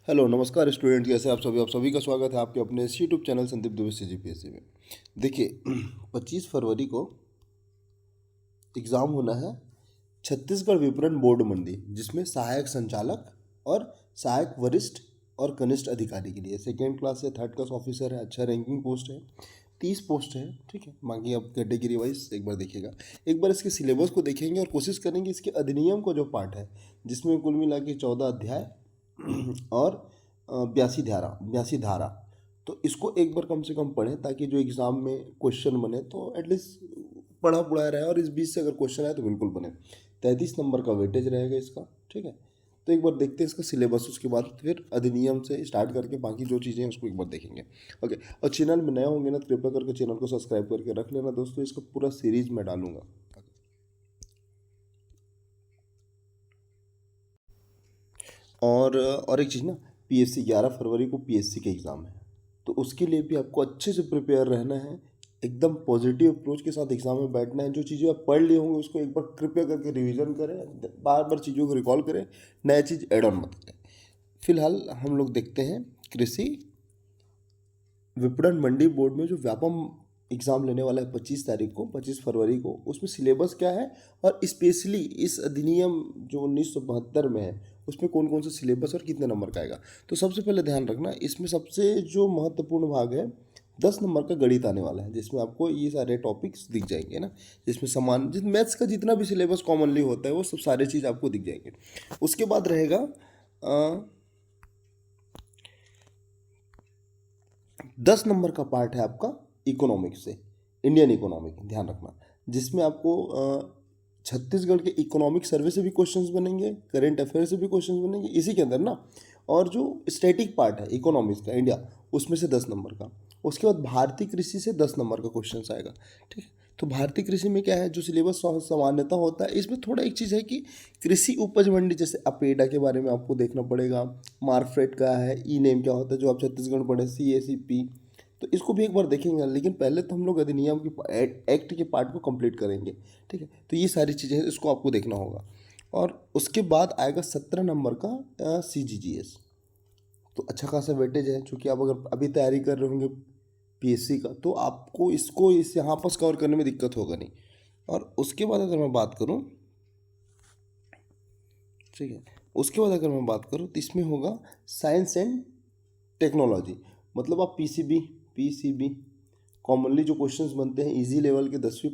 Hello नमस्कार student, कैसे आप सभी का स्वागत है आपके अपने इस YouTube channel Sandeep Dubey CGPSC में। देखिए 25 फरवरी को एग्ज़ाम होना है छत्तीसगढ़ विपणन बोर्ड मंडी, जिसमें सहायक संचालक और सहायक वरिष्ठ और कनिष्ठ अधिकारी के लिए सेकेंड क्लास से थर्ड क्लास ऑफिसर है। अच्छा रैंकिंग पोस्ट है, 30 पोस्ट है। ठीक है, बाकी आप कैटेगरी वाइज एक बार देखिएगा, एक बार इसके सिलेबस को देखेंगे और कोशिश करेंगे इसके अधिनियम को जो पार्ट है, जिसमें कुल मिला के 14 अध्याय और 82 धारा। तो इसको एक बार कम से कम पढ़ें, ताकि जो एग्ज़ाम में क्वेश्चन बने तो एटलीस्ट पढ़ा पढ़ाया रहे, और इस बीच से अगर क्वेश्चन आए तो बिल्कुल बने। 33 नंबर का वेटेज रहेगा इसका। ठीक है, तो एक बार देखते हैं इसका सिलेबस, उसके बाद फिर अधिनियम से स्टार्ट करके बाकी जो चीज़ें हैं उसको एक बार देखेंगे। ओके, और चैनल में नए होंगे ना तो कृपया करके चैनल को सब्सक्राइब करके रख लेना दोस्तों, इसका पूरा सीरीज मैं डालूंगा। और एक चीज़ ना, PSC 11 फरवरी को PSC के एग्ज़ाम है, तो उसके लिए भी आपको अच्छे से प्रिपेयर रहना है। एकदम पॉजिटिव अप्रोच के साथ एग्ज़ाम में बैठना है। जो चीज़ें आप पढ़ लिए होंगे उसको एक बार कृपया करके रिवीजन करें, बार बार चीज़ों को रिकॉल करें, नया चीज़ ऐड ऑन मत करें। फिलहाल हम लोग देखते हैं कृषि विपणन मंडी बोर्ड में जो व्यापम एग्ज़ाम लेने वाला है 25 फरवरी को, उसमें सिलेबस क्या है, और स्पेशली इस अधिनियम जो 1972 में है उसमें कौन कौन सा सिलेबस और कितने नंबर का आएगा। तो सबसे पहले ध्यान रखना, इसमें सबसे जो महत्वपूर्ण भाग है 10 नंबर का गणित आने वाला है, जिसमें आपको ये सारे टॉपिक्स दिख जाएंगे ना, जिस मैथ्स का जितना भी सिलेबस कॉमनली होता है वो सब सारे चीज़ आपको दिख जाएंगे। उसके बाद रहेगा 10 नंबर का पार्ट है आपका इकोनॉमिक्स से, इंडियन इकोनॉमिक, ध्यान रखना, जिसमें आपको छत्तीसगढ़ के इकोनॉमिक सर्वे से भी क्वेश्चंस बनेंगे, करेंट अफेयर से भी क्वेश्चंस बनेंगे इसी के अंदर ना। और जो स्टैटिक पार्ट है इकोनॉमिक्स का इंडिया, उसमें से 10 नंबर का। उसके बाद भारतीय कृषि से 10 नंबर का क्वेश्चन आएगा। ठीक है, तो भारतीय कृषि में क्या है, जो सिलेबस सामान्यता होता है, इसमें थोड़ा एक चीज़ है कि कृषि उपज मंडी, जैसे अपेडा के बारे में आपको देखना पड़ेगा, मार्कफेड का है, ई नेम क्या होता है जो आप छत्तीसगढ़ में पढ़े, CACP, तो इसको भी एक बार देखेंगे। लेकिन पहले तो हम लोग अधिनियम की एक्ट के पार्ट को कंप्लीट करेंगे। ठीक है, तो ये सारी चीज़ें हैं, इसको आपको देखना होगा। और उसके बाद आएगा 17 नंबर का CGGS। तो अच्छा खासा वेटेज है, चूँकि आप अगर अभी तैयारी कर रहे होंगे PSC का, तो आपको इसको इस यहाँ पर कवर करने में दिक्कत होगा नहीं। और उसके बाद अगर मैं बात करूँ, ठीक है, उसके बाद अगर मैं बात करूँ तो इसमें होगा साइंस एंड टेक्नोलॉजी। मतलब आप PCB कॉमनली जो क्वेश्चंस बनते हैं इजी लेवल के, 10वीं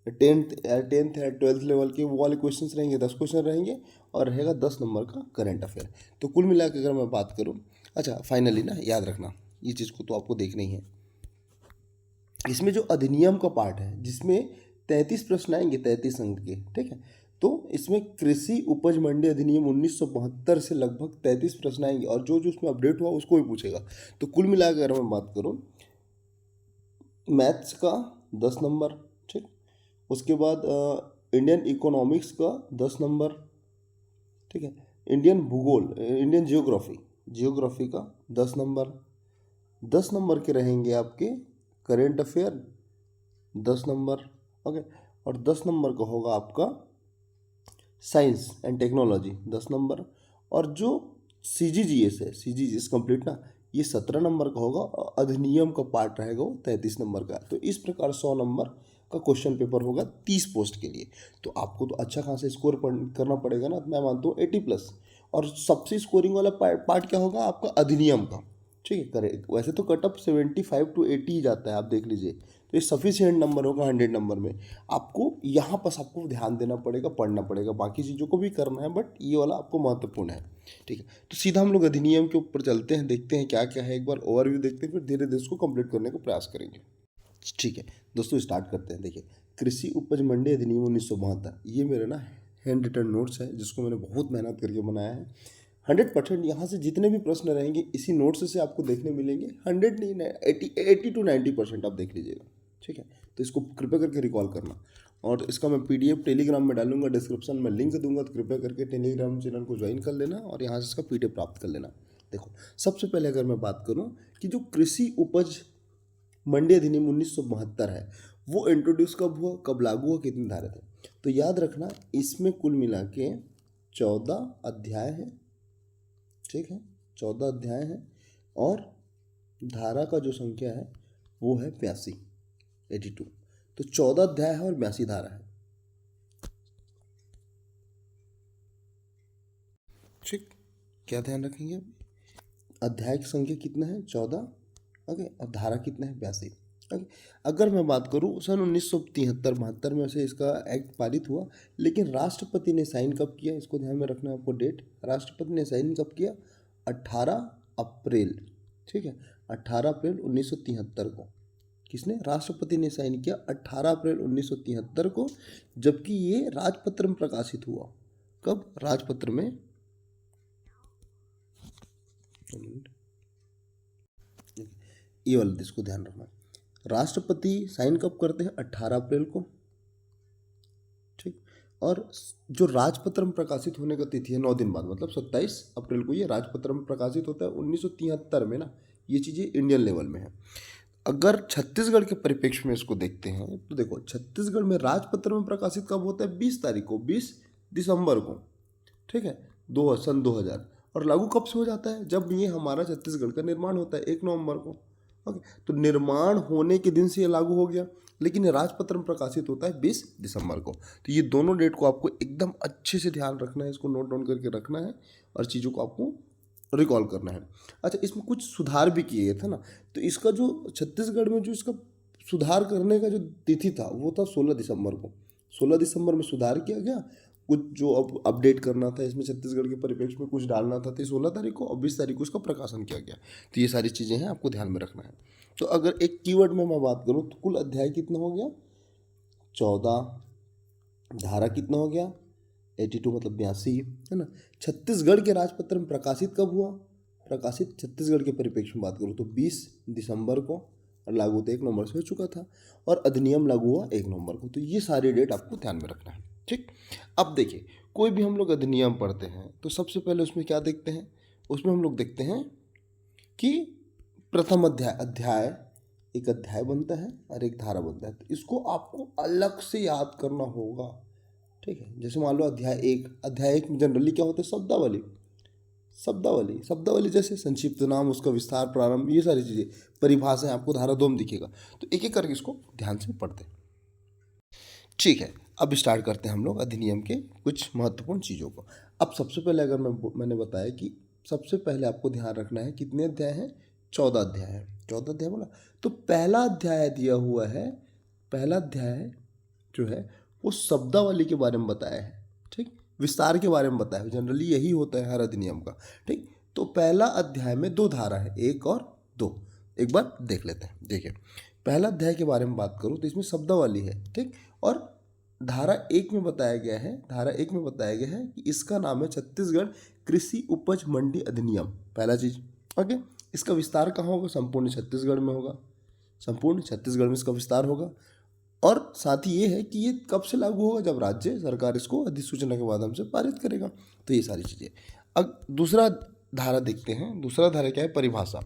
10th या 12th लेवल के, वो वाले क्वेश्चंस रहेंगे, 10 क्वेश्चन रहेंगे, और रहेगा 10 नंबर का करंट अफेयर। तो कुल मिला के अगर मैं बात करूँ, अच्छा फाइनली ना याद रखना ये चीज़ को तो आपको देखना ही है, इसमें जो अधिनियम का पार्ट है जिसमें 33 प्रश्न आएंगे, 33 अंक के। ठीक है, तो इसमें कृषि उपज मंडी अधिनियम 1972 से लगभग 33 प्रश्न आएंगे, और जो जो उसमें अपडेट हुआ उसको भी पूछेगा। तो कुल मिलाकर अगर मैं बात करूँ, मैथ्स का 10 नंबर, ठीक, उसके बाद इंडियन इकोनॉमिक्स का 10 नंबर, ठीक है, इंडियन भूगोल, इंडियन जियोग्राफी का 10 नंबर, 10 नंबर के रहेंगे आपके करेंट अफेयर 10 नंबर। ओके, और 10 नंबर का होगा आपका साइंस एंड टेक्नोलॉजी 10 नंबर। और जो CGGS है, CGGS कंप्लीट ना, ये 17 नंबर का होगा, और अधिनियम का पार्ट रहेगा वो 33 नंबर का। तो इस प्रकार 100 नंबर का क्वेश्चन पेपर होगा 30 पोस्ट के लिए। तो आपको तो अच्छा खासा स्कोर करना पड़ेगा ना, मैं मानता हूँ 80+। और सबसे स्कोरिंग वाला पार्ट क्या होगा आपका, अधिनियम का। ठीक है, करे वैसे तो कटअप 75 to 80 ही जाता है, आप देख लीजिए, तो ये सफिशिएंट नंबर होगा 100 नंबर में। आपको यहाँ पर आपको ध्यान देना पड़ेगा, पढ़ना पड़ेगा, बाकी चीज़ों को भी करना है, बट ये वाला आपको महत्वपूर्ण है। ठीक है, तो सीधा हम लोग अधिनियम के ऊपर चलते हैं, देखते हैं क्या क्या है, एक बार ओवरव्यू देखते हैं, फिर धीरे धीरे इसको कंप्लीट करने का प्रयास करेंगे। ठीक है दोस्तों, स्टार्ट करते हैं। देखिए, कृषि उपज मंडी अधिनियम 1972, ये मेरे ना हैंड रिटन नोट्स है, जिसको मैंने बहुत मेहनत करके बनाया है। 100% यहाँ से जितने भी प्रश्न रहेंगे इसी नोट्स से आपको देखने मिलेंगे। 100 नहीं, 80 to 90% आप देख लीजिएगा। ठीक है, तो इसको कृपया करके रिकॉल करना। और इसका मैं PDF टेलीग्राम में डालूंगा, डिस्क्रिप्शन में लिंक दूंगा, तो कृपया करके टेलीग्राम चैनल को ज्वाइन कर लेना और यहाँ से इसका PDF प्राप्त कर लेना। देखो, सबसे पहले अगर मैं बात करूँ कि जो कृषि उपज मंडी अधिनियम 1972 है, वो इंट्रोड्यूस कब हुआ, कब लागू हुआ, कितने धारे थे, तो याद रखना इसमें कुल मिला के 14 अध्याय है। ठीक है, 14 अध्याय हैं और धारा का जो संख्या है वो है 82, 82। तो 14 अध्याय है और 82 धारा है। ठीक, क्या ध्यान रखेंगे? अध्याय की संख्या कितना है? 14। ओके, और धारा कितना है? 82। ओके, अगर मैं बात करूँ सन 1973-72 में से इसका एक्ट पारित हुआ, लेकिन राष्ट्रपति ने साइन कब किया? इसको ध्यान में रखना है आपको डेट। राष्ट्रपति ने साइन कब किया? 18 अप्रैल। ठीक है, 18 अप्रैल 1973 को। किसने? राष्ट्रपति ने साइन किया 18 अप्रैल 1973 को, जबकि ये राजपत्र में प्रकाशित हुआ। कब? राजपत्र में। ये वाला इसको ध्यान रखना। राष्ट्रपति साइन कब करते हैं? 18 अप्रैल को। ठीक, और जो राजपत्र में प्रकाशित होने का तिथि है 9 दिन बाद, मतलब 27 अप्रैल को ये राजपत्र में प्रकाशित होता है 1973 में ना। ये चीज़ें इंडियन लेवल में है। अगर छत्तीसगढ़ के परिप्रेक्ष्य में इसको देखते हैं तो देखो, छत्तीसगढ़ में राजपत्र में प्रकाशित कब होता है? 20 तारीख को, 20 दिसंबर को। ठीक है, सन 2000। और लागू कब से हो जाता है? जब ये हमारा छत्तीसगढ़ का निर्माण होता है 1 नवंबर को। ओके, तो निर्माण होने के दिन से ये लागू हो गया, लेकिन राजपत्र में प्रकाशित होता है 20 दिसंबर को। तो ये दोनों डेट को आपको एकदम अच्छे से ध्यान रखना है, इसको नोट डाउन करके रखना है और चीज़ों को आपको रिकॉल करना है। अच्छा, इसमें कुछ सुधार भी किए गए थे ना, तो इसका जो छत्तीसगढ़ में जो इसका सुधार करने का जो तिथि था वो था 16 दिसंबर को। 16 दिसंबर में सुधार किया गया। कुछ जो अब अपडेट करना था इसमें, छत्तीसगढ़ के परिप्रेक्ष्य में कुछ डालना था, तो 16 तारीख को और 20 तारीख को इसका प्रकाशन किया गया। तो ये सारी चीज़ें हैं, आपको ध्यान में रखना है। तो अगर एक कीवर्ड में मैं बात करूँ तो कुल अध्याय कितना हो गया? 14। धारा कितना हो गया? 82, मतलब 82, है ना। छत्तीसगढ़ के राजपत्र में प्रकाशित कब हुआ? प्रकाशित छत्तीसगढ़ के परिप्रेक्ष्य में बात करूँ तो 20 दिसंबर को, और लागू तो 1 नवंबर से हो चुका था, और अधिनियम लागू हुआ 1 नवंबर को। तो ये सारी डेट आपको ध्यान में रखना है। ठीक, अब देखिए, कोई भी हम लोग अधिनियम पढ़ते हैं तो सबसे पहले उसमें क्या देखते हैं? उसमें हम लोग देखते हैं कि प्रथम अध्याय एक अध्याय बनता है और एक धारा बनता है। तो इसको आपको अलग से याद करना होगा। ठीक है, जैसे मान लो अध्याय एक में जनरली क्या होता है? शब्दावली। शब्दावली जैसे संक्षिप्त नाम, उसका विस्तार, प्रारंभ, ये सारी चीज़ें, परिभाषाएं आपको धारा 2 में दिखेगा। तो एक एक करके इसको ध्यान से पढ़ते हैं। ठीक है, अब स्टार्ट करते हैं हम लोग अधिनियम के कुछ महत्वपूर्ण चीज़ों को। अब सबसे पहले अगर मैंने बताया कि सबसे पहले आपको ध्यान रखना है कितने अध्याय हैं? 14 अध्याय है। 14 अध्याय बोला तो पहला अध्याय दिया हुआ है। पहला अध्याय जो है वो शब्दावली के बारे में बताया है। ठीक, विस्तार के बारे में बताया है। जनरली यही होता है हर अधिनियम का। ठीक, तो पहला अध्याय में 2 धारा है, 1 और 2। एक बार देख लेते हैं। देखिए, पहला अध्याय के बारे में बात करूँ तो इसमें शब्दावली है। ठीक, और धारा 1 में बताया गया है कि इसका नाम है छत्तीसगढ़ कृषि उपज मंडी अधिनियम। पहला चीज। ओके, इसका विस्तार कहाँ होगा? संपूर्ण छत्तीसगढ़ में होगा। संपूर्ण छत्तीसगढ़ में इसका विस्तार होगा। और साथ ही ये है कि ये कब से लागू होगा? जब राज्य सरकार इसको अधिसूचना के माध्यम से पारित करेगा। तो ये सारी चीज़ें। अब दूसरा धारा देखते हैं। दूसरा धारा क्या है? परिभाषा।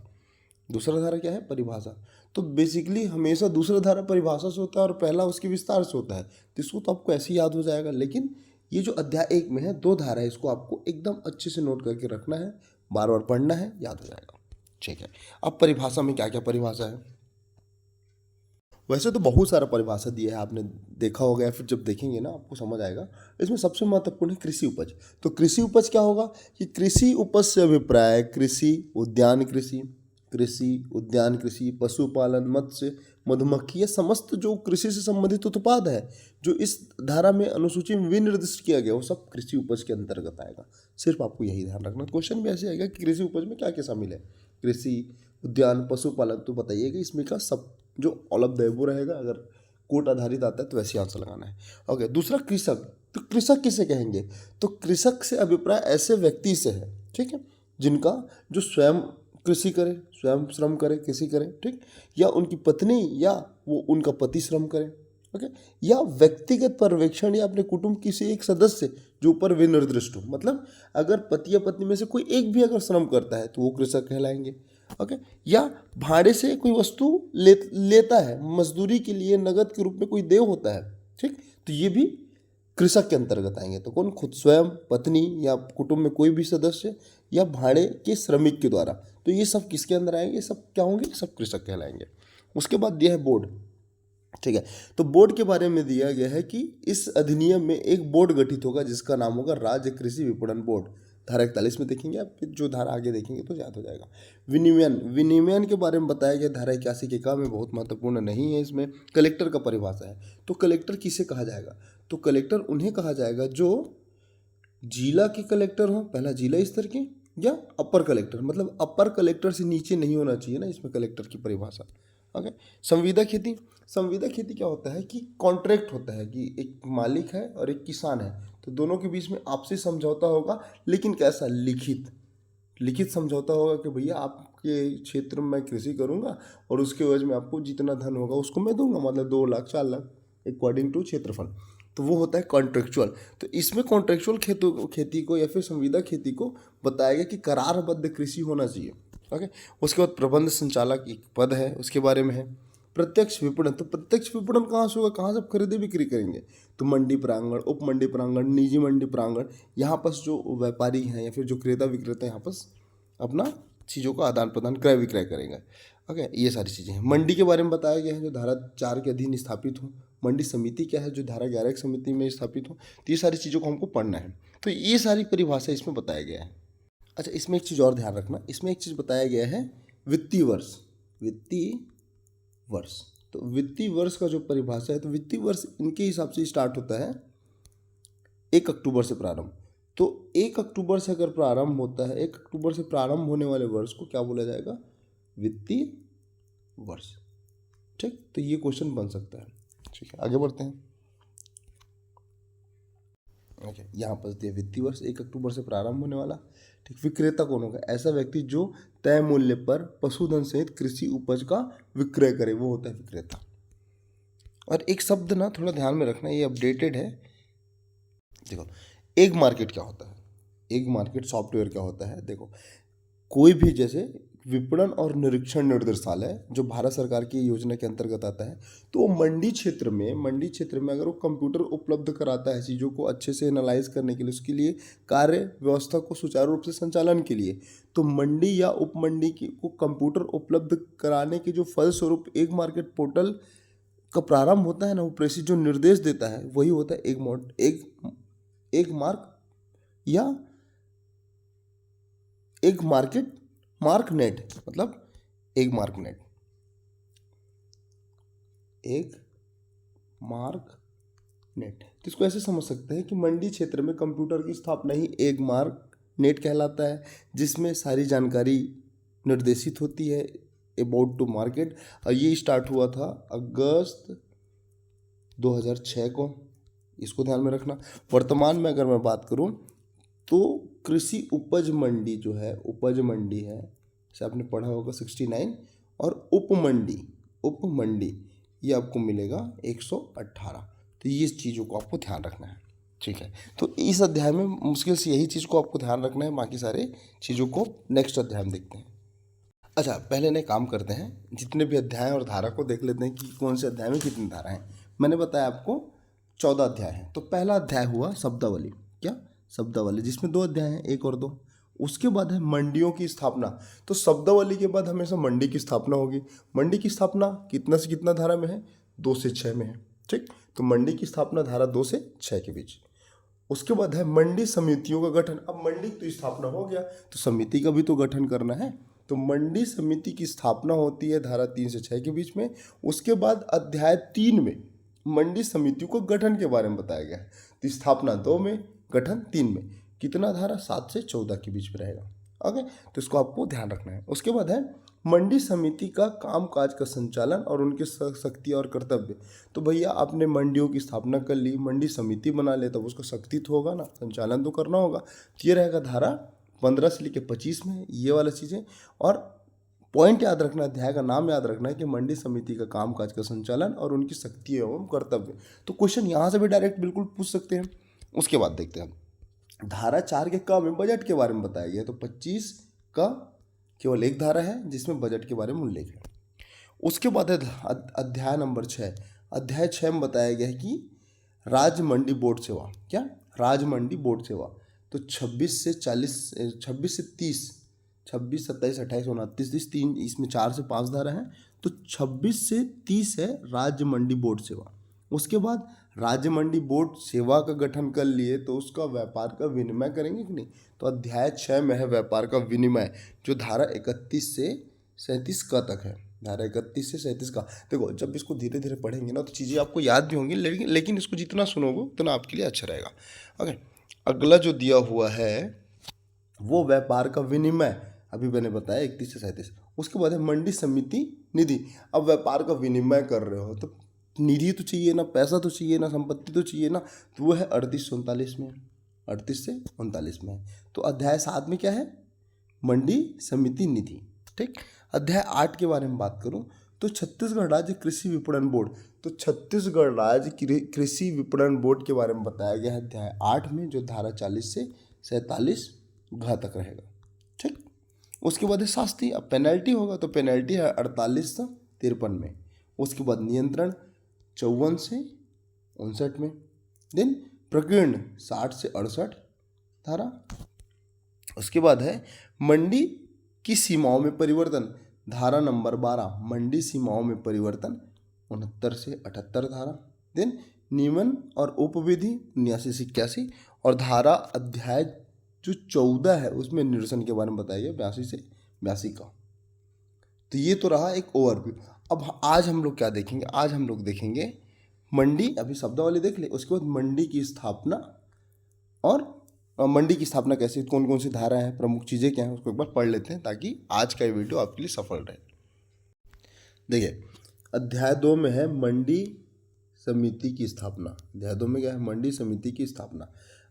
दूसरा धारा क्या है? परिभाषा। तो बेसिकली हमेशा दूसरा धारा परिभाषा से होता है और पहला उसके विस्तार से होता है। तो इसको तो आपको ऐसे ही याद हो जाएगा, लेकिन ये जो अध्याय 1 में है 2 धारा है, इसको आपको एकदम अच्छे से नोट करके रखना है, बार बार पढ़ना है, याद हो जाएगा। ठीक है, अब परिभाषा में क्या क्या परिभाषा है? वैसे तो बहुत सारा परिभाषा दिया है, आपने देखा होगा या फिर जब देखेंगे ना आपको समझ आएगा। इसमें सबसे महत्वपूर्ण है कृषि उपज। तो कृषि उपज क्या होगा कि कृषि उपज से अभिप्राय कृषि, उद्यान कृषि, पशुपालन, मत्स्य, मधुमक्खी, ये समस्त जो कृषि से संबंधित उत्पाद है जो इस धारा में अनुसूची में विनिर्दिष्ट किया गया, वो सब कृषि उपज के अंतर्गत आएगा। सिर्फ आपको यही ध्यान रखना। क्वेश्चन भी ऐसे आएगा कि कृषि उपज में क्या क्या शामिल है? कृषि, उद्यान, पशुपालन। तो बताइएगा इसमें का सब जो ऑल ऑफ द एबो रहेगा। अगर कोट आधारित आता है तो वैसे आंसर लगाना है। ओके, दूसरा कृषक। तो कृषक किसे कहेंगे? तो कृषक से अभिप्राय ऐसे व्यक्ति से है, ठीक है, जिनका जो स्वयं कृषि करे, स्वयं श्रम करे, कृषि करे, ठीक, या उनकी पत्नी या वो उनका पति श्रम करे, ओके, या व्यक्तिगत पर्यवेक्षण या अपने कुटुंब किसी एक सदस्य जो ऊपर विनिर्दिष्ट हो। मतलब अगर पति या पत्नी में से कोई एक भी अगर श्रम करता है तो वो कृषक कहलाएंगे। ओके, या भाड़े से कोई वस्तु लेता है, मजदूरी के लिए नगद के रूप में कोई देय होता है, ठीक, तो ये भी कृषक के अंतर्गत आएंगे। तो कौन? खुद स्वयं, पत्नी या कुटुंब में कोई भी सदस्य या भाड़े के श्रमिक के द्वारा। तो ये सब किसके अंदर आएंगे, ये सब क्या होंगे, सब कृषक कहलाएंगे। उसके बाद दिया है बोर्ड, ठीक है। तो बोर्ड के बारे में दिया गया है कि इस अधिनियम में एक बोर्ड गठित होगा जिसका नाम होगा राज्य कृषि विपणन बोर्ड। धारा 41 में देखेंगे आप, फिर जो धारा आगे देखेंगे तो याद हो जाएगा। विनियमन के बारे में बताया गया धारा 81 के काम में, बहुत महत्वपूर्ण नहीं है। इसमें कलेक्टर का परिभाषा है। तो कलेक्टर किसे कहा जाएगा, तो कलेक्टर उन्हें कहा जाएगा जो जिला के कलेक्टर हो, पहला जिला स्तर के, या अपर कलेक्टर, मतलब अपर कलेक्टर से नीचे नहीं होना चाहिए ना इसमें कलेक्टर की परिभाषा। ओके। संविदा खेती, संविदा खेती क्या होता है कि कॉन्ट्रैक्ट होता है कि एक मालिक है और एक किसान है, तो दोनों के बीच में आपसी समझौता होगा, लेकिन कैसा, लिखित समझौता होगा कि भैया आपके क्षेत्र में मैं कृषि करूंगा और उसके एवज में आपको जितना धन होगा उसको मैं दूंगा, मतलब 2 लाख 4 लाख अकॉर्डिंग टू क्षेत्रफल। तो वो होता है कॉन्ट्रेक्चुअल। तो इसमें कॉन्ट्रेक्चुअल खेती को या फिर संविदा खेती को बताया गया कि करारबद्ध कृषि होना चाहिए। ओके। उसके बाद प्रबंध संचालक एक पद है, उसके बारे में है। प्रत्यक्ष विपणन, तो प्रत्यक्ष विपणन कहाँ से होगा, कहाँ से आप खरीदी बिक्री करेंगे, तो मंडी प्रांगण, उप मंडी प्रांगण, निजी मंडी प्रांगण, यहाँ पर जो व्यापारी हैं या फिर जो क्रेता विक्रेता यहाँ पर अपना चीज़ों का आदान प्रदान क्रय विक्रय करेंगे। ओके। ये सारी चीज़ें हैं। मंडी के बारे में बताया गया है जो धारा 4 के अधीन स्थापित हो। मंडी समिति क्या है, जो धारा 11 की समिति में स्थापित हो। तो ये सारी चीज़ों को हमको पढ़ना है। तो ये सारी परिभाषा इसमें बताया गया है। अच्छा, इसमें एक चीज़ और ध्यान रखना, इसमें एक चीज़ बताया गया है वित्तीय वर्ष। तो वित्तीय वर्ष का जो परिभाषा है, तो वित्तीय वर्ष इनके हिसाब से स्टार्ट होता है 1 अक्टूबर से प्रारंभ। तो 1 अक्टूबर से अगर प्रारंभ होता है, 1 अक्टूबर से प्रारंभ होने वाले वर्ष को क्या बोला जाएगा, वित्तीय वर्ष। ठीक, तो ये क्वेश्चन बन सकता है। ठीक है, आगे बढ़ते हैं। ओके, यहाँ पर दिया वित्तीय वर्ष 1 अक्टूबर से प्रारंभ होने वाला। ठीक, विक्रेता कौन होगा, ऐसा व्यक्ति जो तय मूल्य पर पशुधन सहित कृषि उपज का विक्रय करे, वो होता है विक्रेता। और एक शब्द ना थोड़ा ध्यान में रखना, ये अपडेटेड है। देखो, एग मार्केट क्या होता है, एग मार्केट सॉफ्टवेयर क्या होता है। देखो, कोई भी जैसे विपणन और निरीक्षण निर्देशालय जो भारत सरकार की योजना के अंतर्गत आता है, तो वो मंडी क्षेत्र में अगर वो कंप्यूटर उपलब्ध कराता है चीज़ों को अच्छे से एनालाइज करने के लिए, उसके लिए कार्य व्यवस्था को सुचारू रूप से संचालन के लिए, तो मंडी या उप मंडी को कंप्यूटर उपलब्ध कराने के जो फलस्वरूप एग मार्केट पोर्टल का प्रारंभ होता है ना, वो प्रेसी जो निर्देश देता है वही होता है एग मार्क नेट, मतलब एग मार्क नेट। तो इसको ऐसे समझ सकते हैं कि मंडी क्षेत्र में कंप्यूटर की स्थापना ही एग मार्क नेट कहलाता है, जिसमें सारी जानकारी निर्देशित होती है अबाउट टू मार्केट। और ये स्टार्ट हुआ था अगस्त 2006 को, इसको ध्यान में रखना। वर्तमान में अगर मैं बात करूं तो कृषि उपज मंडी जो है, उपज मंडी है, जैसे आपने पढ़ा होगा 69, और उप मंडी ये आपको मिलेगा 118। तो ये चीज़ों को आपको ध्यान रखना है। ठीक है, तो इस अध्याय में मुश्किल से यही चीज़ को आपको ध्यान रखना है, बाकी सारे चीज़ों को नेक्स्ट अध्याय में देखते हैं। अच्छा, पहले ने काम करते हैं, जितने भी अध्याय और धारा को देख लेते हैं कि कौन से अध्याय में कितनी धारा हैं। मैंने बताया आपको 14 अध्याय हैं। तो पहला अध्याय हुआ शब्दावली, क्या शब्दावली, जिसमें 2 अध्याय हैं, 1 और 2। उसके बाद है मंडियों की स्थापना। तो शब्दावली के बाद हमेशा मंडी की स्थापना होगी। मंडी की स्थापना कितना से कितना धारा में है, 2 से 6 में है। ठीक, तो मंडी की स्थापना धारा 2 से 6 के बीच। उसके बाद है मंडी समितियों का गठन। अब मंडी तो स्थापना हो गया, तो समिति का भी तो गठन करना है। तो मंडी समिति की स्थापना होती है धारा 3 से 6 के बीच में। उसके बाद अध्याय 3 में मंडी समितियों को गठन के बारे में बताया गया है। तो स्थापना 2 में, गठन 3 में। कितना धारा, 7 से 14 के बीच में रहेगा। ओके, तो इसको आपको ध्यान रखना है। उसके बाद है मंडी समिति का कामकाज का संचालन और उनके शक्ति और कर्तव्य। तो भैया आपने मंडियों की स्थापना कर ली, मंडी समिति बना ले, तब उसका शक्ति तो होगा ना, संचालन तो करना होगा। तो ये रहेगा धारा 15 से लेकर 25 में, ये वाला चीज़ें। और पॉइंट याद रखना, अध्याय का नाम याद रखना है कि मंडी समिति का कामकाज का संचालन और उनकी शक्ति एवं कर्तव्य। तो क्वेश्चन यहाँ से भी डायरेक्ट बिल्कुल पूछ सकते हैं। उसके बाद देखते हैं धारा 4 के क में बजट के बारे में बताया गया। तो 25 का केवल एक धारा है जिसमें बजट के बारे में उल्लेख है। उसके बाद है अध्याय नंबर 6। अध्याय 6 में बताया गया है कि राज्य मंडी बोर्ड सेवा। क्या, राज्य मंडी बोर्ड सेवा। तो 26 से 30, 26, 27, 28, 29, 30, तीन, इसमें 4 से 5 धारा है, तो 26 से 30 है राज्य मंडी बोर्ड सेवा। उसके बाद राज्य मंडी बोर्ड सेवा का गठन कर लिए तो उसका व्यापार का विनिमय करेंगे कि नहीं, तो अध्याय 6 में है व्यापार का विनिमय, जो धारा 31 से 37 का तक है। धारा 31 से 37 का, देखो जब इसको धीरे धीरे पढ़ेंगे ना तो चीज़ें आपको याद भी होंगी, लेकिन इसको जितना सुनोगे उतना आपके लिए अच्छा रहेगा। ओके, अगला जो दिया हुआ है वो व्यापार का विनिमय, अभी मैंने बताया 31 से 37। उसके बाद है मंडी समिति निधि। अब व्यापार का विनिमय कर रहे हो तो निधि तो चाहिए ना, पैसा तो चाहिए ना, संपत्ति तो चाहिए ना, तो वो है 38 से 39 में, 38 से 39 में है। तो अध्याय 7 में क्या है, मंडी समिति निधि। ठीक, अध्याय 8 के बारे में बात करूं तो छत्तीसगढ़ राज्य कृषि विपणन बोर्ड, तो छत्तीसगढ़ राज्य कृषि विपणन बोर्ड के बारे में बताया गया है अध्याय 8 में, जो धारा 40 से 47 घ तक रहेगा। ठीक, उसके बाद है शास्ति। अब पेनल्टी होगा तो पेनल्टी है 48 से 53 में। उसके बाद नियंत्रण 54 से 59 में। देन प्रकीर्ण 60 से 68 धारा। उसके बाद है मंडी की सीमाओं में परिवर्तन, धारा नंबर 12, मंडी सीमाओं में परिवर्तन 69 से 78 धारा। देन नियमन और उपविधि 79 से 81, और धारा अध्याय जो 14 है उसमें निरसन के बारे में बताया गया 82 से 82 का। तो ये तो रहा एक ओवरव्यू। अब आज हम लोग क्या देखेंगे, आज हम लोग देखेंगे मंडी, अभी शब्दावली देख ले, उसके बाद मंडी की स्थापना, और मंडी की स्थापना कैसे, कौन कौन सी धारा है, प्रमुख चीज़ें क्या हैं, उसको एक बार पढ़ लेते हैं ताकि आज का ये वीडियो आपके लिए सफल रहे। देखिए अध्याय 2 में है मंडी समिति की स्थापना। अध्याय 2 में क्या है, मंडी समिति की स्थापना।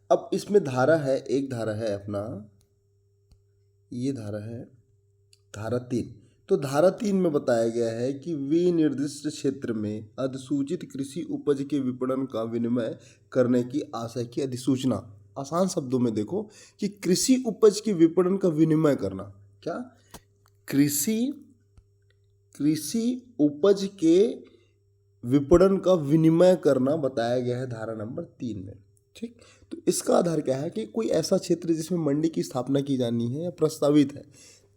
अब इसमें धारा है, एक धारा है अपना, ये धारा है धारा 3। तो धारा 3 में बताया गया है कि विनिर्दिष्ट क्षेत्र में अधिसूचित कृषि उपज के विपणन का विनिमय करने की आशय की अधिसूचना। आसान शब्दों में देखो कि कृषि उपज के विपणन का विनिमय करना, क्या कृषि उपज के विपणन का विनिमय करना बताया गया है धारा नंबर 3 में। ठीक, तो इसका आधार क्या है कि कोई ऐसा क्षेत्र जिसमें मंडी की स्थापना की जानी है या प्रस्तावित है,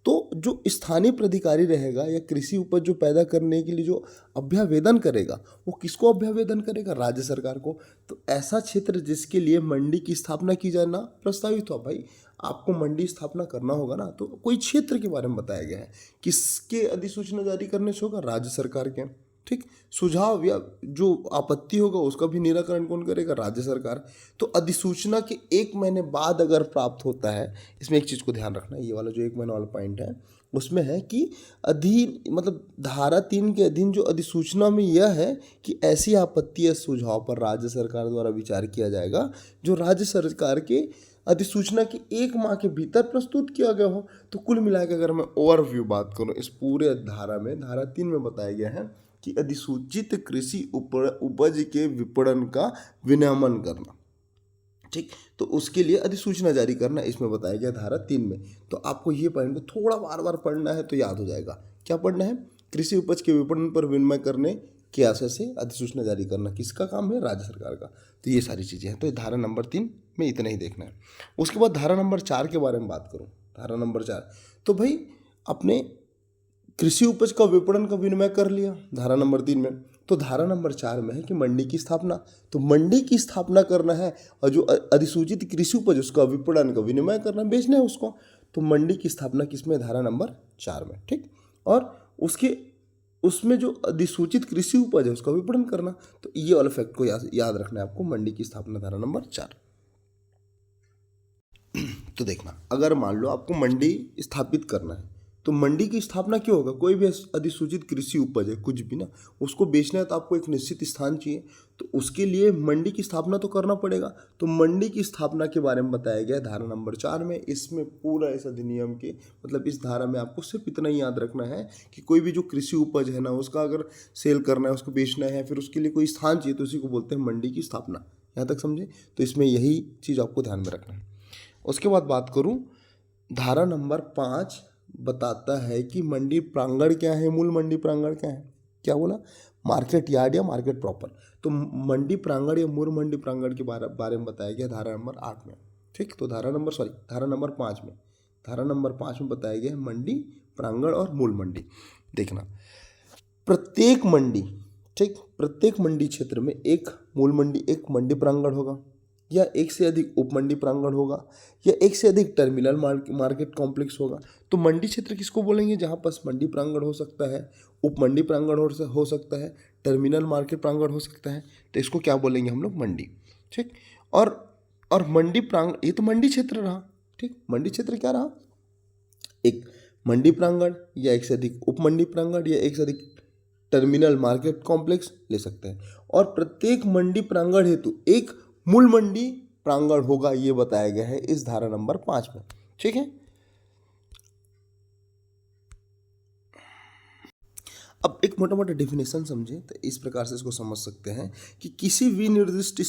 तो जो स्थानीय प्राधिकारी रहेगा या कृषि उपज जो पैदा करने के लिए जो अभ्यावेदन करेगा, वो किसको अभ्यावेदन करेगा, राज्य सरकार को। तो ऐसा क्षेत्र जिसके लिए मंडी की स्थापना की जाना प्रस्तावित हो, भाई आपको मंडी स्थापना करना होगा ना, तो कोई क्षेत्र के बारे में बताया गया है, किसके अधिसूचना जारी करने से होगा, राज्य सरकार के। ठीक, सुझाव या जो आपत्ति होगा उसका भी निराकरण कौन करेगा, राज्य सरकार। तो अधिसूचना के 1 महीने बाद अगर प्राप्त होता है, इसमें एक चीज़ को ध्यान रखना, ये वाला जो 1 महीने वाला पॉइंट है उसमें है कि अधीन, मतलब धारा 3 के अधीन जो अधिसूचना में यह है कि ऐसी आपत्ति या सुझाव पर राज्य सरकार द्वारा विचार किया जाएगा जो राज्य सरकार के अधिसूचना के 1 माह के भीतर प्रस्तुत किया गया हो। तो कुल मिलाकर अगर मैं ओवरव्यू बात करूँ इस पूरे धारा में, धारा 3 में बताया गया है कि अधिसूचित कृषि उपज के विपणन का विनियमन करना। ठीक, तो उसके लिए अधिसूचना जारी करना इसमें बताया गया धारा 3 में। तो आपको ये पॉइंट को थोड़ा बार बार पढ़ना है तो याद हो जाएगा। क्या पढ़ना है, कृषि उपज के विपणन पर विनिमय करने के आशय से अधिसूचना जारी करना किसका काम है, राज्य सरकार का। तो ये सारी चीज़ें हैं, तो धारा नंबर 3 में इतना ही देखना है। उसके बाद धारा नंबर 4 के बारे में बात करूँ, धारा नंबर 4, तो भाई अपने कृषि उपज का विपणन का विनिमय कर लिया धारा नंबर 3 में, तो धारा नंबर 4 में है कि मंडी की स्थापना। तो मंडी की स्थापना करना है और जो अधिसूचित कृषि उपज उसका विपणन का विनिमय करना, बेचना है उसको। तो मंडी की स्थापना किसमें, धारा नंबर 4 में। ठीक, और उसमें जो अधिसूचित कृषि उपज है उसका विपणन करना, तो ये वाला फैक्ट को याद रखना है आपको, मंडी की स्थापना धारा नंबर 4। तो देखना, अगर मान लो आपको मंडी स्थापित करना है तो मंडी की स्थापना क्यों होगा, कोई भी अधिसूचित कृषि उपज है कुछ भी ना, उसको बेचना है तो आपको एक निश्चित स्थान चाहिए, तो उसके लिए मंडी की स्थापना तो करना पड़ेगा। तो मंडी की स्थापना के बारे में बताया गया धारा नंबर 4 में। इसमें पूरा इस अधिनियम के, मतलब इस धारा में आपको सिर्फ इतना ही याद रखना है कि कोई भी जो कृषि उपज है ना, उसका अगर सेल करना है, उसको बेचना है, फिर उसके लिए कोई स्थान चाहिए, तो उसी को बोलते हैं मंडी की स्थापना। यहाँ तक समझे, तो इसमें यही चीज़ आपको ध्यान में रखना है। उसके बाद बात करूँ, धारा नंबर 5 बताता है कि मंडी प्रांगण क्या है, मूल मंडी प्रांगण क्या है, क्या बोला, मार्केट यार्ड या मार्केट प्रॉपर। तो मंडी प्रांगण या मूल मंडी प्रांगण के बारे में बताया गया धारा नंबर 8 में। ठीक। तो धारा नंबर 5 में बताया गया है मंडी, प्रांगण और मूल मंडी। देखना, प्रत्येक मंडी, ठीक, प्रत्येक मंडी क्षेत्र में एक मूल मंडी, एक मंडी प्रांगण होगा, या एक से अधिक उप मंडी प्रांगण होगा, या एक से अधिक टर्मिनल मार्केट कॉम्प्लेक्स होगा। तो मंडी क्षेत्र किसको बोलेंगे? जहाँ पास मंडी प्रांगण हो सकता है, उप मंडी प्रांगण हो सकता है, टर्मिनल मार्केट प्रांगण हो सकता है, तो इसको क्या बोलेंगे हम लोग? मंडी। ठीक। और मंडी प्रांगण, ये तो मंडी क्षेत्र रहा। ठीक, मंडी क्षेत्र क्या रहा? एक मंडी प्रांगण, या एक से अधिक उप मंडी प्रांगण, या एक से अधिक टर्मिनल मार्केट कॉम्प्लेक्स ले सकते हैं। और प्रत्येक मंडी प्रांगण हेतु एक मूल मंडी प्रांगण होगा, ये बताया गया है इस धारा नंबर 5 में। ठीक है। अब एक मोटा मोटा डेफिनेशन समझे तो इस प्रकार से इसको समझ सकते हैं कि किसी विनिर्दिष्ट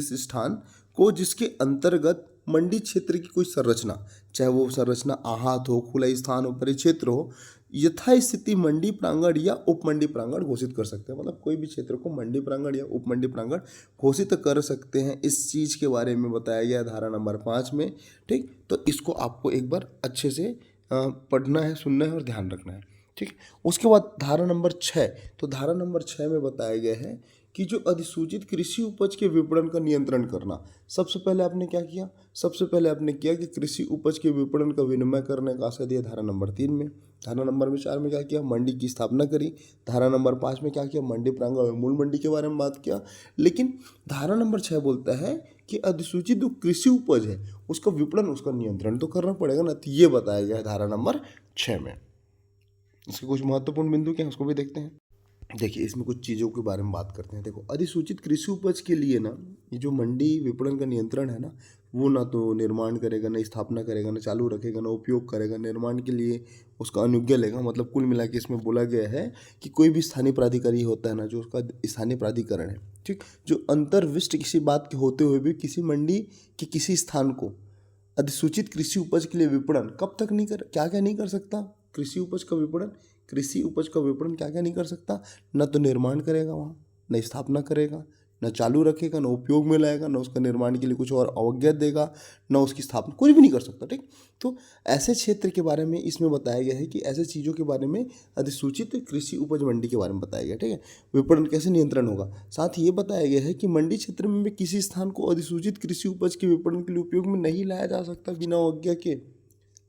स्थान को जिसके अंतर्गत मंडी क्षेत्र की कोई संरचना, चाहे वो संरचना आहत हो, खुला स्थान हो, परिक्षेत्र हो, यथास्थिति मंडी प्रांगण या उप मंडी प्रांगण घोषित कर सकते हैं। मतलब कोई भी क्षेत्र को मंडी प्रांगण या उप मंडी प्रांगण घोषित कर सकते हैं। इस चीज़ के बारे में बताया गया है धारा नंबर 5 में। ठीक, तो इसको आपको एक बार अच्छे से पढ़ना है, सुनना है और ध्यान रखना है। ठीक। उसके बाद धारा नंबर 6, तो धारा नंबर 6 में बताया गया है कि जो अधिसूचित कृषि उपज के विपणन का नियंत्रण करना। सबसे पहले आपने क्या किया? सबसे पहले आपने किया कि कृषि उपज के विपणन का विनिमय करने का आशय दिया धारा नंबर 3 में। धारा नंबर 4 में क्या किया? मंडी की स्थापना करी। धारा नंबर 5 में क्या किया? मंडी प्रांगण और मूल मंडी के बारे में बात किया। लेकिन धारा नंबर 6 बोलता है कि अधिसूचित जो कृषि उपज है उसका विपणन, उसका नियंत्रण तो करना पड़ेगा ना। तो ये बताया गया है धारा नंबर 6 में। इसके कुछ महत्वपूर्ण बिंदु क्या है उसको भी देखते हैं। देखिए, इसमें कुछ चीज़ों के बारे में बात करते हैं। देखो, अधिसूचित कृषि उपज के लिए ना, ये जो मंडी विपणन का नियंत्रण है ना, वो ना तो निर्माण करेगा, ना स्थापना करेगा, ना चालू रखेगा, ना उपयोग करेगा। निर्माण के लिए उसका अनुज्ञा लेगा। मतलब कुल मिला के इसमें बोला गया है कि कोई भी स्थानीय प्राधिकारी होता है ना, जो उसका स्थानीय प्राधिकरण है, ठीक, जो अंतर्विष्ट किसी बात के होते हुए भी किसी मंडी के किसी स्थान को अधिसूचित कृषि उपज के लिए विपणन कब तक नहीं कर, क्या क्या नहीं कर सकता? कृषि उपज का विपणन क्या क्या नहीं कर सकता? न तो निर्माण करेगा वहाँ, न स्थापना करेगा, न चालू रखेगा, न उपयोग में लाएगा, न उसका निर्माण के लिए कुछ और अवज्ञा देगा, न उसकी स्थापना, कुछ भी नहीं कर सकता। ठीक। तो ऐसे क्षेत्र के बारे में इसमें बताया गया है कि ऐसे चीज़ों के बारे में अधिसूचित कृषि उपज मंडी के बारे में बताया गया। ठीक है। विपणन कैसे नियंत्रण होगा, साथ ही ये बताया गया है कि मंडी क्षेत्र में किसी स्थान को अधिसूचित कृषि उपज के विपणन के लिए उपयोग में नहीं लाया जा सकता बिना अवज्ञा के।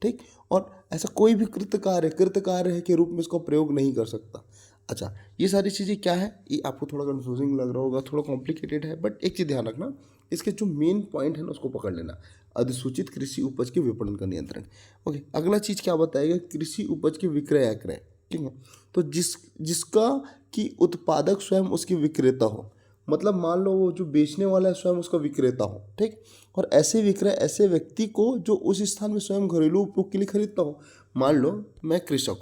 ठीक। और ऐसा कोई भी कृतकार्य के रूप में इसका प्रयोग नहीं कर सकता। अच्छा, ये सारी चीज़ें क्या है, ये आपको थोड़ा कंफ्यूजिंग लग रहा होगा, थोड़ा कॉम्प्लिकेटेड है, बट एक चीज़ ध्यान रखना, इसके जो मेन पॉइंट है ना उसको पकड़ लेना। अधिसूचित कृषि उपज के विपणन का नियंत्रण। ओके, अगला चीज़ क्या बताएगा? कृषि उपज के विक्रय अक्रय। ठीक है। तो जिसका कि उत्पादक स्वयं उसकी विक्रेता हो, मतलब मान लो वो जो बेचने वाला है स्वयं उसका विक्रेता हो। ठीक। और ऐसे विक्रय ऐसे व्यक्ति को जो उस स्थान में स्वयं घरेलू उपयोग के लिए खरीदता हो। मान लो मैं कृषक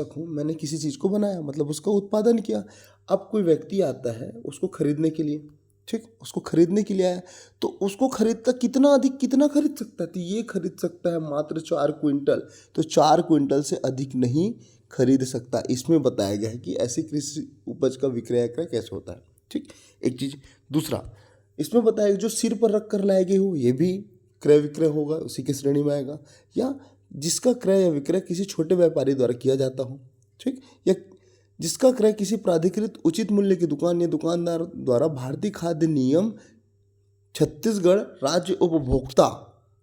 हूँ, मैंने किसी चीज़ को बनाया, मतलब उसका उत्पादन किया। अब कोई व्यक्ति आता है उसको खरीदने के लिए। ठीक, उसको खरीदने के लिए आया, तो उसको खरीदता कितना खरीद सकता है? तो ये खरीद सकता है मात्र 4 क्विंटल। तो 4 क्विंटल से अधिक नहीं खरीद सकता। इसमें बताया गया है कि ऐसी कृषि उपज का विक्रय कैसे होता है। ठीक, एक चीज़। दूसरा, इसमें बताया जो सिर पर रख कर लाए गए हो, ये भी क्रय विक्रय होगा, उसी की श्रेणी में आएगा। या जिसका क्रय या विक्रय किसी छोटे व्यापारी द्वारा किया जाता हो। ठीक, या जिसका क्रय किसी प्राधिकृत उचित मूल्य की दुकान या दुकानदार द्वारा भारतीय खाद्य नियम छत्तीसगढ़ राज्य उपभोक्ता,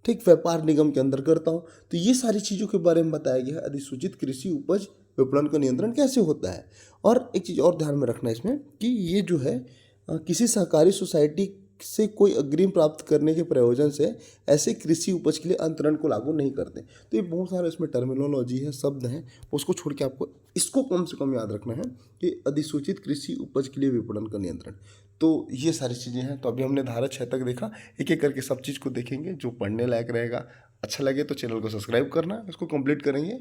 ठीक, व्यापार निगम के अंदर करता हो। तो ये सारी चीज़ों के बारे में बताया गया है अधिसूचित कृषि उपज विपणन का नियंत्रण कैसे होता है। और एक चीज़ और ध्यान में रखना है इसमें कि ये जो है किसी सहकारी सोसाइटी से कोई अग्रिम प्राप्त करने के प्रयोजन से ऐसे कृषि उपज के लिए अंतरण को लागू नहीं करते। तो ये बहुत सारा इसमें टर्मिनोलॉजी है, शब्द हैं, उसको छोड़ के आपको इसको कम से कम याद रखना है कि अधिसूचित कृषि उपज के लिए विपणन का नियंत्रण। तो ये सारी चीज़ें हैं। तो अभी हमने धारा 6 तक देखा, एक एक करके सब चीज़ को देखेंगे, जो पढ़ने लायक रहेगा। अच्छा लगे तो चैनल को सब्सक्राइब करना, इसको कंप्लीट करेंगे।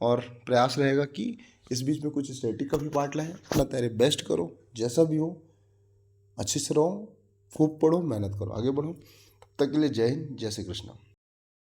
और प्रयास रहेगा कि इस बीच में कुछ स्टैटिक का भी पार्ट लाएँ। अपना तेरे बेस्ट करो, जैसा भी हो अच्छे से रहो, खूब पढ़ो, मेहनत करो, आगे बढ़ो। तब तक के लिए जय हिंद, जय श्री कृष्ण।